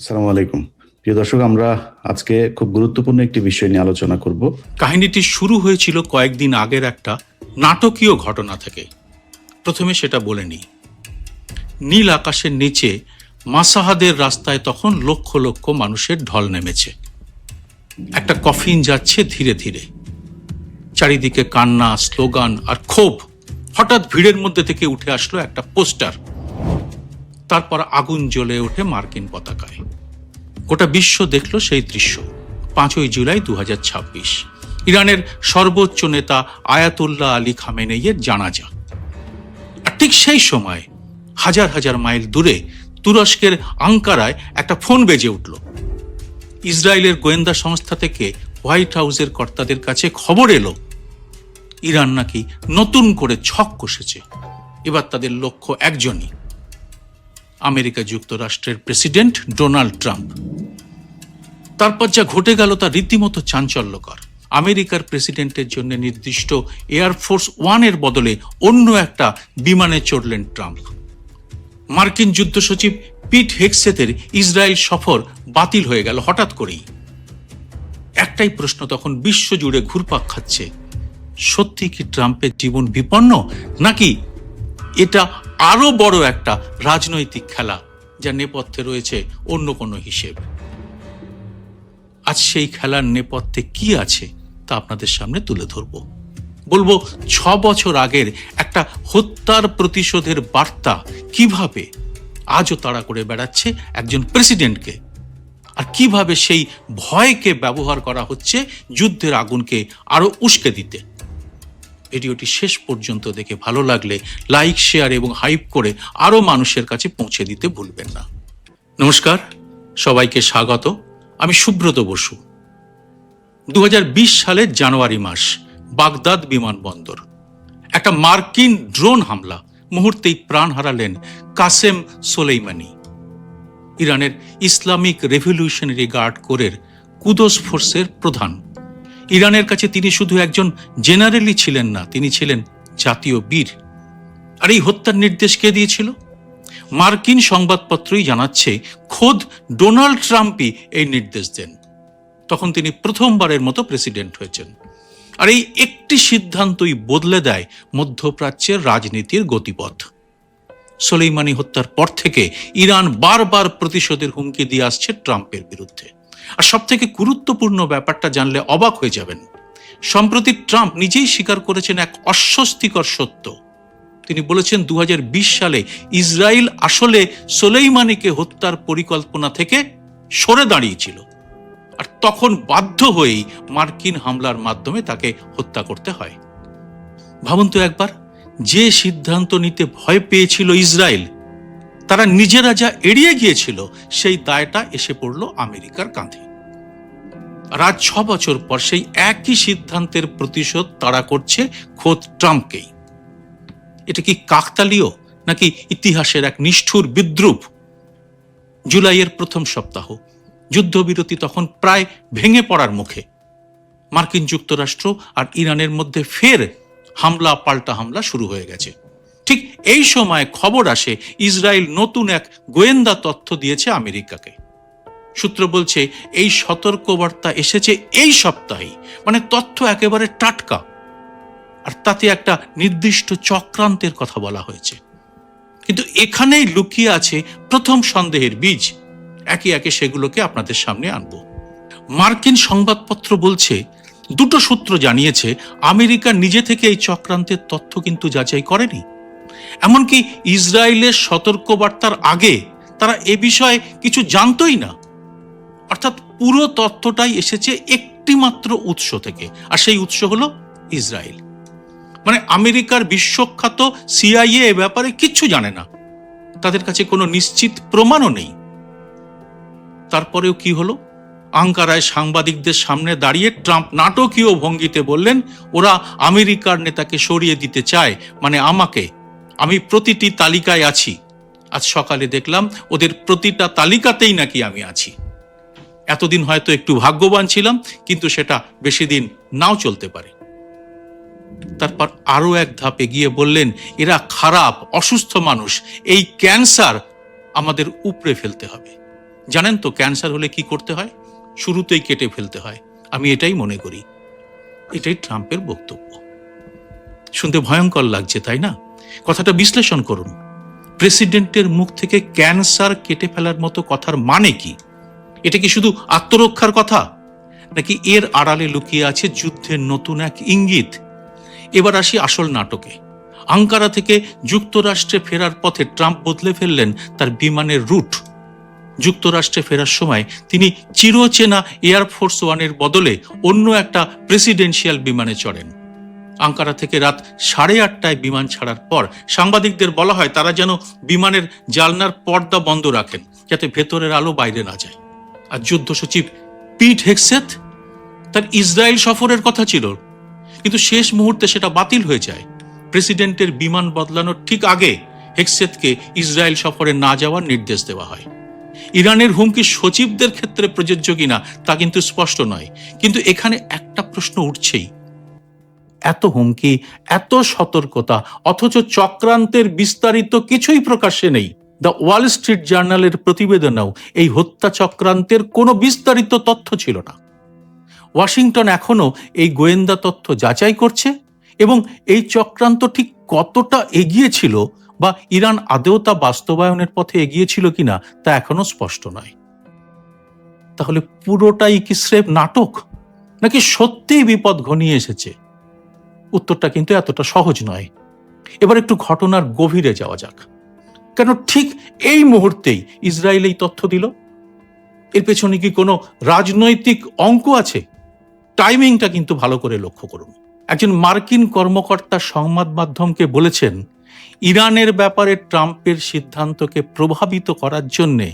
আসসালামু আলাইকুম। প্রিয় দর্শক, আমরা আজকে খুব গুরুত্বপূর্ণ একটি বিষয় নিয়ে আলোচনা করব। কাহিনীটি শুরু হয়েছিল কয়েকদিন আগের একটা নাটকীয় ঘটনা থেকে। প্রথমে সেটা বলে নিই। নীল আকাশের নিচে মাসাহাদের রাস্তায় তখন লক্ষ লক্ষ মানুষের ঢল নেমেছে। একটা কফিন যাচ্ছে ধীরে ধীরে, চারিদিকে কান্না, স্লোগান আর ক্ষোভ। হঠাৎ ভিড়ের মধ্যে থেকে উঠে আসলো একটা পোস্টার, তারপর আগুন জ্বলে ওঠে মার্কিন পতাকায়। গোটা বিশ্ব দেখলো সেই দৃশ্য। 5ই জুলাই 2026, ইরানের সর্বোচ্চ নেতা আয়াতুল্লাহ আলী খামেনেইয়ের জানাজা। আর ঠিক সেই সময় হাজার হাজার মাইল দূরে তুরস্কের আঙ্কারায় একটা ফোন বেজে উঠল। ইসরায়েলের গোয়েন্দা সংস্থা থেকে হোয়াইট হাউসের কর্তাদের কাছে খবর এলো ইরান নাকি নতুন করে ছক কষেছে। এবার তাদের লক্ষ্য একজনই, আমেরিকা যুক্তরাষ্ট্রের প্রেসিডেন্ট ডোনাল্ড ট্রাম্প। তারপর যা ঘটে গেল তা রীতিমতো চাঞ্চল্যকর। আমেরিকার প্রেসিডেন্টের জন্য নির্দিষ্ট এয়ারফোর্স ওয়ানের বদলে অন্য একটা বিমানে চড়লেন ট্রাম্প। মার্কিন যুদ্ধ সচিব পিট হেগসেথের ইসরায়েল সফর বাতিল হয়ে গেল হঠাৎ করেই। একটাই প্রশ্ন তখন বিশ্বজুড়ে ঘুরপাক খাচ্ছে, সত্যি কি ট্রাম্পের জীবন বিপন্ন, নাকি এটা আরো বড় একটা রাজনৈতিক খেলা যা নেপথ্যে রয়েছে অন্য কোনো হিসেব? আজ সেই খেলার নেপথ্যে কি আছে তা আপনাদের সামনে তুলে ধরব। বলবো 6 বছর আগের একটা হত্যার প্রতিশোধের বার্তা কিভাবে আজও তাড়া করে বেড়াচ্ছে একজন প্রেসিডেন্টকে, আর কিভাবে সেই ভয়কে ব্যবহার করা হচ্ছে যুদ্ধের আগুনকে আরো উস্কে দিতে। ভিডিওটি শেষ পর্যন্ত দেখে ভালো লাগলে লাইক, শেয়ার এবং হাইপ করে আরো মানুষের কাছে পৌঁছে দিতে ভুলবেন না। নমস্কার, সবাইকে স্বাগত। আমি সুব্রত বসু। 2020 সালের জানুয়ারি মাস, বাগদাদ বিমানবন্দর। একটা মার্কিন ড্রোন হামলা, মুহূর্তেই প্রাণ হারালেন কাসেম সোলেইমানি, ইরানের ইসলামিক রেভলিউশনারি গার্ড কোরের কুদস ফোর্সের প্রধান। ইরানের কাছে তিনি শুধু একজন জেনারেলই ছিলেন না, তিনি ছিলেন জাতীয় বীর। আর এই হত্যার নির্দেশ কে দিয়েছিল? মার্কিন সংবাদপত্রই জানাচ্ছে খোদ ডোনাল্ড ট্রাম্পই এই নির্দেশ দেন। তখন তিনি প্রথমবারের মতো প্রেসিডেন্ট হয়েছেন। আর এই একটি সিদ্ধান্তই বদলে দেয় মধ্যপ্রাচ্যের রাজনীতির গতিপথ। সোলেইমানি হত্যার পর থেকে ইরান বারবার প্রতিশোধের হুমকি দিয়ে আসছে ট্রাম্পের বিরুদ্ধে। আর সব থেকে গুরুত্বপূর্ণ ব্যাপারটা জানলে অবাক হয়ে যাবেন, সম্প্রতি ট্রাম্প নিজেই স্বীকার করেছেন এক অস্বস্তিকর সত্য। তিনি বলেছেন 2020 সালে ইসরায়েল আসলে সোলেইমানিকে হত্যার পরিকল্পনা থেকে সরে দাঁড়িয়েছিল, আর তখন বাধ্য হয়েই মার্কিন হামলার মাধ্যমে তাকে হত্যা করতে হয়। ভাবুন তো একবার, যে সিদ্ধান্ত নিতে ভয় পেয়েছিল ইসরায়েল, তারা নিজেরা যা এড়িয়ে গিয়েছিল সেই দায়টা এসে পড়ল আমেরিকার কাঁধে। আর আজ 6 বছর পর সেই একই সিদ্ধান্তের প্রতিশোধ তারা করছে খোদ ট্রাম্পকেই। এটা কি কাকতালীয়, নাকি ইতিহাসের এক নিষ্ঠুর বিদ্রূপ? জুলাইয়ের প্রথম সপ্তাহ, যুদ্ধবিরতি তখন প্রায় ভেঙে পড়ার মুখে। মার্কিন যুক্তরাষ্ট্র আর ইরানের মধ্যে ফের হামলা পাল্টা হামলা শুরু হয়ে গেছে। ঠিক এই সময় খবর আসে ইসরায়েল নতুন এক গোয়েন্দা তথ্য দিয়েছে আমেরিকাকে। সূত্র বলছে এই সতর্কবার্তা এসেছে এই সপ্তাহেই, মানে তথ্য একেবারে টাটকা। আর তাতে একটা নির্দিষ্ট চক্রান্তের কথা বলা হয়েছে। কিন্তু এখানেই লুকিয়ে আছে প্রথম সন্দেহের বীজ। একে একে সেগুলোকে আপনাদের সামনে আনব। মার্কিন সংবাদপত্র বলছে, দুটো সূত্র জানিয়েছে আমেরিকা নিজে থেকে এই চক্রান্তের তথ্য কিন্তু যাচাই করেনি। এমনকি ইসরায়েলের সতর্কবার্তার আগে তারা এ বিষয়ে কিছু জানতই না। অর্থাৎ পুরো তথ্যটাই এসেছে একটি মাত্র উৎস থেকে, আর সেই উৎস হলো ইসরায়েল। মানে আমেরিকার বিশ্বখ্যাত সিআইএ এ ব্যাপারে কিচ্ছু জানে না, তাদের কাছে কোনো নিশ্চিত প্রমাণও নেই। তারপরেও কি হলো? আঙ্কারায় সাংবাদিকদের সামনে দাঁড়িয়ে ট্রাম্প নাটকীয় ভঙ্গিতে বললেন, ওরা আমেরিকার নেতাকে সরিয়ে দিতে চায়, মানে আমাকে। আমি প্রতিটি তালিকায় আছি। আজ সকালে দেখলাম ওদের প্রতিটা তালিকাতেই নাকি আমি আছি। এতদিন হয়তো একটু ভাগ্যবান ছিলাম, কিন্তু সেটা বেশি দিন নাও চলতে পারে। তারপর আরো এক ধাপ এগিয়ে বললেন, এরা খারাপ, অসুস্থ মানুষ, এই ক্যান্সার আমাদের উপড়ে ফেলতে হবে। জানেন তো ক্যান্সার হলে কি করতে হয়? শুরুতেই কেটে ফেলতে হয়। আমি এটাই মনে করি। এটাই ট্রাম্পের বক্তব্য। শুনতে ভয়ঙ্কর লাগছে, তাই না? কথাটা বিশ্লেষণ করুন। প্রেসিডেন্টের মুখ থেকে ক্যান্সার কেটে ফেলার মতো কথার মানে কি? এটা কি শুধু আত্মরক্ষার কথা, নাকি এর আড়ালে লুকিয়ে আছে যুদ্ধের নতুন এক ইঙ্গিত? এবার আসি আসল নাটকে। আঙ্কারা থেকে যুক্তরাষ্ট্রে ফেরার পথে ট্রাম্প বদলে ফেললেন তার বিমানের রুট। যুক্তরাষ্ট্রে ফেরার সময় তিনি চিরচেনা এয়ারফোর্স ওয়ানের বদলে অন্য একটা প্রেসিডেন্সিয়াল বিমানে চড়েন। আঙ্কারা থেকে রাত 8:30টায় বিমান ছাড়ার পর সাংবাদিকদের বলা হয় তারা যেন বিমানের জালনার পর্দা বন্ধ রাখেন, যাতে ভেতরের আলো বাইরে না যায়। আর যুদ্ধ সচিব পিট হেগসেথ, তার ইসরায়েল সফরের কথা ছিল, কিন্তু শেষ মুহূর্তে সেটা বাতিল হয়ে যায়। প্রেসিডেন্টের বিমান বদলানোর ঠিক আগে হেগসেথকে ইসরায়েল সফরে না যাওয়ার নির্দেশ দেওয়া হয়। ইরানের হুমকি সচিবদের ক্ষেত্রে প্রযোজ্য কিনা তা কিন্তু স্পষ্ট নয়, কিন্তু এখানে একটা প্রশ্ন উঠছেই। এত হুমকি, এত সতর্কতা, অথচ চক্রান্তের বিস্তারিত কিছুই প্রকাশ্যে নেই। দ্য ওয়াল স্ট্রিট জার্নালের প্রতিবেদনেও এই হত্যা চক্রান্তের কোনো বিস্তারিত তথ্য ছিল না। ওয়াশিংটন এখনো এই গোয়েন্দা তথ্য যাচাই করছে, এবং এই চক্রান্ত ঠিক কতটা এগিয়েছিল বা ইরান আদৌ তা বাস্তবায়নের পথে এগিয়েছিল কিনা তা এখনো স্পষ্ট নয়। তাহলে পুরোটাই কি স্রেফ নাটক, নাকি সত্যিই বিপদ ঘনিয়ে এসেছে? উত্তরটা কিন্তু এতটা সহজ নয়। এবার একটু ঘটনার গভীরে যাওয়া যাক। কেন ঠিক এই মুহূর্তেই ইসরায়েল এই তথ্য দিল? এর পেছনে কি কোনো রাজনৈতিক অঙ্ক আছে? টাইমিংটা কিন্তু ভালো করে লক্ষ্য করুন। একজন মার্কিন কর্মকর্তা সংবাদ মাধ্যমকে বলেছেন, ইরানের ব্যাপারে ট্রাম্পের সিদ্ধান্তকে প্রভাবিত করার জন্যে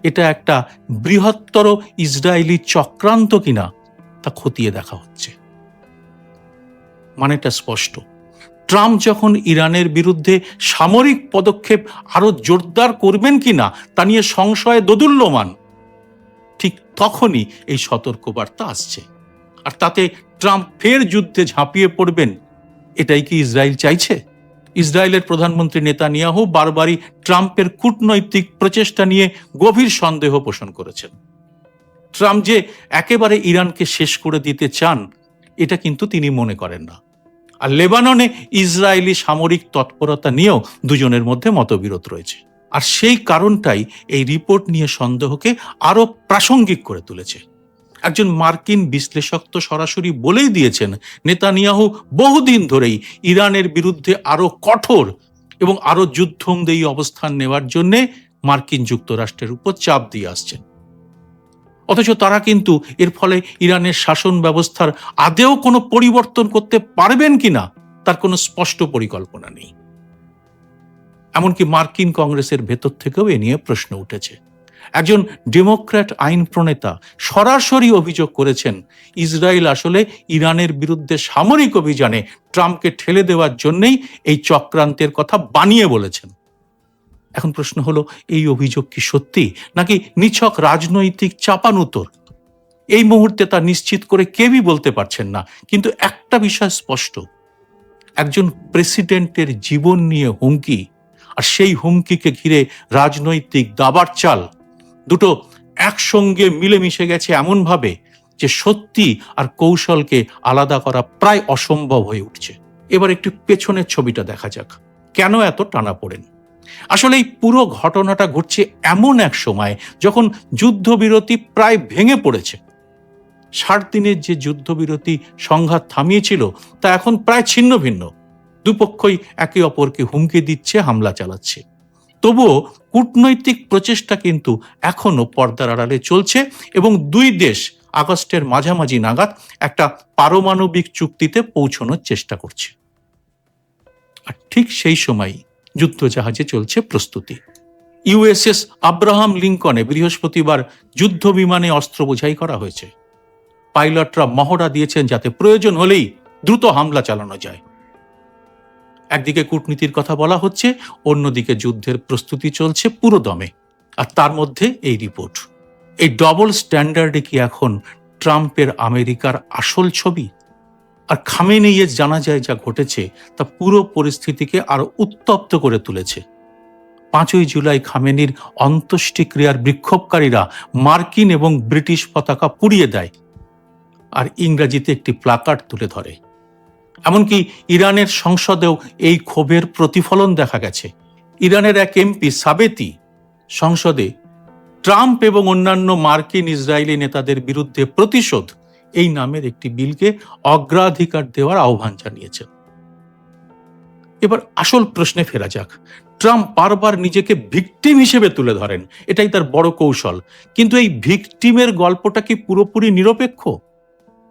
এটা একটা বৃহত্তর ইসরায়েলি চক্রান্ত কিনা তা খতিয়ে দেখা হচ্ছে। মানেটা স্পষ্ট। ট্রাম্প যখন ইরানের বিরুদ্ধে সামরিক পদক্ষেপ আরো জোরদার করবেন কিনা তা নিয়ে সংশয়ে দোদুল্যমান, ঠিক তখনই এই সতর্কবার্তা আসছে। আর তাতে ট্রাম্প ফের যুদ্ধে ঝাঁপিয়ে পড়বেন, এটাই কি ইসরায়েল চাইছে? ইসরায়েলের প্রধানমন্ত্রী নেতানিয়াহু বারবারই ট্রাম্পের কূটনৈতিক প্রচেষ্টা নিয়ে গভীর সন্দেহ পোষণ করেছেন। ট্রাম্প যে একেবারে ইরানকে শেষ করে দিতে চান, এটা কিন্তু তিনি মনে করেন না। আর লেবাননে ইসরায়েলি সামরিক তৎপরতা নিয়েও দুজনের মধ্যে মতবিরোধ রয়েছে। আর সেই কারণটাই এই রিপোর্ট নিয়ে সন্দেহকে আরো প্রাসঙ্গিক করে তুলেছে। একজন মার্কিন বিশ্লেষক তো সরাসরি বলেই দিয়েছেন, নেতানিয়াহু বহুদিন ধরেই ইরানের বিরুদ্ধে আরো কঠোর এবং আরো যুদ্ধংদেয়ী অবস্থান নেওয়ার জন্য মার্কিন যুক্তরাষ্ট্রের উপর চাপ দিয়ে আসছেন। অথচ তারা কিন্তু এর ফলে ইরানের শাসন ব্যবস্থার আদেও কোনো পরিবর্তন করতে পারবেন কিনা তার কোনো স্পষ্ট পরিকল্পনা নেই। এমনকি মার্কিন কংগ্রেসের ভেতর থেকেও এ নিয়ে প্রশ্ন উঠেছে। একজন ডেমোক্র্যাট আইন প্রণেতা সরাসরি অভিযোগ করেছেন, ইসরায়েল আসলে ইরানের বিরুদ্ধে সামরিক অভিযানে ট্রাম্পকে ঠেলে দেওয়ার জন্যই এই চক্রান্তের কথা বানিয়ে বলেছেন। এখন প্রশ্ন হলো, এই অভিযোগ কি সত্যি, নাকি নিছক রাজনৈতিক চাপানুতোর? এই মুহূর্তে তা নিশ্চিত করে কেউই বলতে পারছেন না, কিন্তু একটা বিষয় স্পষ্ট, একজন প্রেসিডেন্টের জীবন নিয়ে হুমকি, আর সেই হুমকিকে ঘিরে রাজনৈতিক দাবার চাল, দুটো একসঙ্গে মিলেমিশে গেছে এমনভাবে যে সত্যি আর কৌশলকে আলাদা করা প্রায় অসম্ভব হয়ে উঠছে। এবার একটু পেছনের ছবিটা দেখা যাক, কেন এত টানাপোড়েন। আসলে এই পুরো ঘটনাটা ঘটছে এমন এক সময় যখন যুদ্ধবিরতি প্রায় ভেঙে পড়েছে। 60 দিনের যে যুদ্ধবিরতি সংঘাত থামিয়েছিল তা এখন প্রায় ছিন্ন ভিন্ন। দুপক্ষই একে অপরকে হুমকি দিচ্ছে, হামলা চালাচ্ছে। তবুও কূটনৈতিক প্রচেষ্টা কিন্তু এখনো পর্দার আড়ালে চলছে, এবং দুই দেশ আগস্টের মাঝামাঝি নাগাদ একটা পারমাণবিক চুক্তিতে পৌঁছানোর চেষ্টা করছে। আর ঠিক সেই সময় যুদ্ধজাহাজে চলছে প্রস্তুতি। ইউএসএস আব্রাহাম লিঙ্কনে বৃহস্পতিবার যুদ্ধ বিমানে অস্ত্র বোঝাই করা হয়েছে। পাইলটরা মহড়া দিয়েছেন যাতে প্রয়োজন হলেই দ্রুত হামলা চালানো যায়। একদিকে কূটনীতির কথা বলা হচ্ছে, অন্যদিকে যুদ্ধের প্রস্তুতি চলছে পুরো দমে। আর তার মধ্যে এই রিপোর্ট। এই ডবল স্ট্যান্ডার্ডে কি এখন ট্রাম্পের আমেরিকার আসল ছবি? আর খামেনেইয়ের জানা যায় যা ঘটেছে তা পুরো পরিস্থিতিকে আরো উত্তপ্ত করে তুলেছে। 5ই জুলাই খামেনির অন্ত্যেষ্টিক্রিয়ার বিক্ষোভকারীরা মার্কিন এবং ব্রিটিশ পতাকা পুড়িয়ে দেয় আর ইংরেজিতে একটি প্লাকার্ড তুলে ধরে। এমনকি ইরানের সংসদেও এই ক্ষোভের প্রতিফলন দেখা গেছে। ইরানের এক এমপি সাবেতি সংসদে ট্রাম্প এবং অন্যান্য মার্কিন ইসরায়েলি নেতাদের বিরুদ্ধে প্রতিশোধ এই নামের একটি বিলকে অগ্রাধিকার দেওয়ার আহ্বান জানিয়েছেন। এবার আসল প্রশ্নে ফেরা যাক। ট্রাম্প বারবার নিজেকে ভিকটিম হিসেবে তুলে ধরেন, এটাই তার বড় কৌশল। কিন্তু এই ভিকটিমের গল্পটা কি পুরোপুরি নিরপেক্ষ?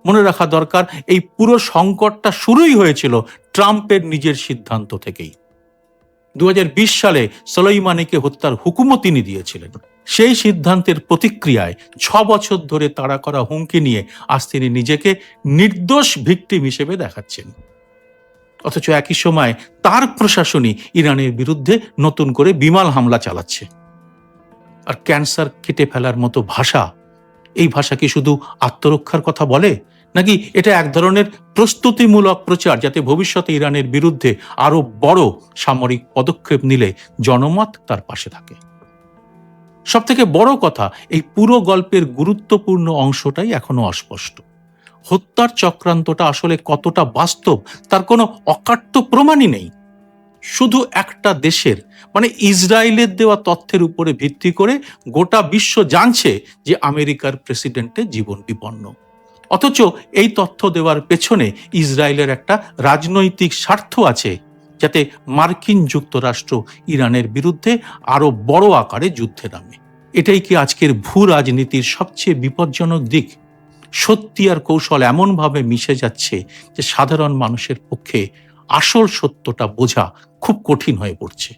মনে রাখা দরকার, এই পুরো সংকটটা শুরুই হয়েছিল ট্রাম্পের নিজের সিদ্ধান্ত থেকেই। 2020 সালে সোলাইমানিকে হত্যার হুকুমও তিনি দিয়েছিলেন। সেই সিদ্ধান্তের প্রতিক্রিয়ায় 6 বছর ধরে তাড়া করা হুমকি নিয়ে আজ তিনি নিজেকে নির্দোষ ভিকটিম হিসেবে দেখাচ্ছেন। অথচ একই সময় তার প্রশাসনই ইরানের বিরুদ্ধে নতুন করে বিমান হামলা চালাচ্ছে। আর ক্যান্সার কেটে ফেলার মতো ভাষা, এই ভাষা কি শুধু আত্মরক্ষার কথা বলে, নাকি এটা এক ধরনের প্রস্তুতিমূলক প্রচার, যাতে ভবিষ্যতে ইরানের বিরুদ্ধে আরো বড় সামরিক পদক্ষেপ নিলে জনমত তার পাশে থাকে? সব থেকে বড় কথা, এই পুরো গল্পের গুরুত্বপূর্ণ অংশটাই এখনো অস্পষ্ট। হত্যার চক্রান্তটা আসলে কতটা বাস্তব তার কোনো অকাট্য প্রমাণই নেই। শুধু একটা দেশের, মানে ইসরায়েলের দেওয়া তথ্যের উপরে ভিত্তি করে গোটা বিশ্ব জানছে যে আমেরিকার প্রেসিডেন্টের জীবন বিপন্ন। অথচ এই তথ্য দেওয়ার পেছনে ইসরায়েলের একটা রাজনৈতিক স্বার্থ আছে, যাতে মার্কিন যুক্তরাষ্ট্র ইরানের বিরুদ্ধে আরো বড় আকারে যুদ্ধে নামে। এটাই কি আজকের ভূ রাজনীতির সবচেয়ে বিপজ্জনক দিক? সত্যি আর কৌশল এমনভাবে মিশে যাচ্ছে যে সাধারণ মানুষের পক্ষে আসল সত্যটা বোঝা খুব কঠিন হয়ে পড়ছে।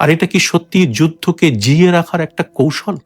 আর এটা কি সত্যি যুদ্ধকে জিইয়ে রাখার একটা কৌশল?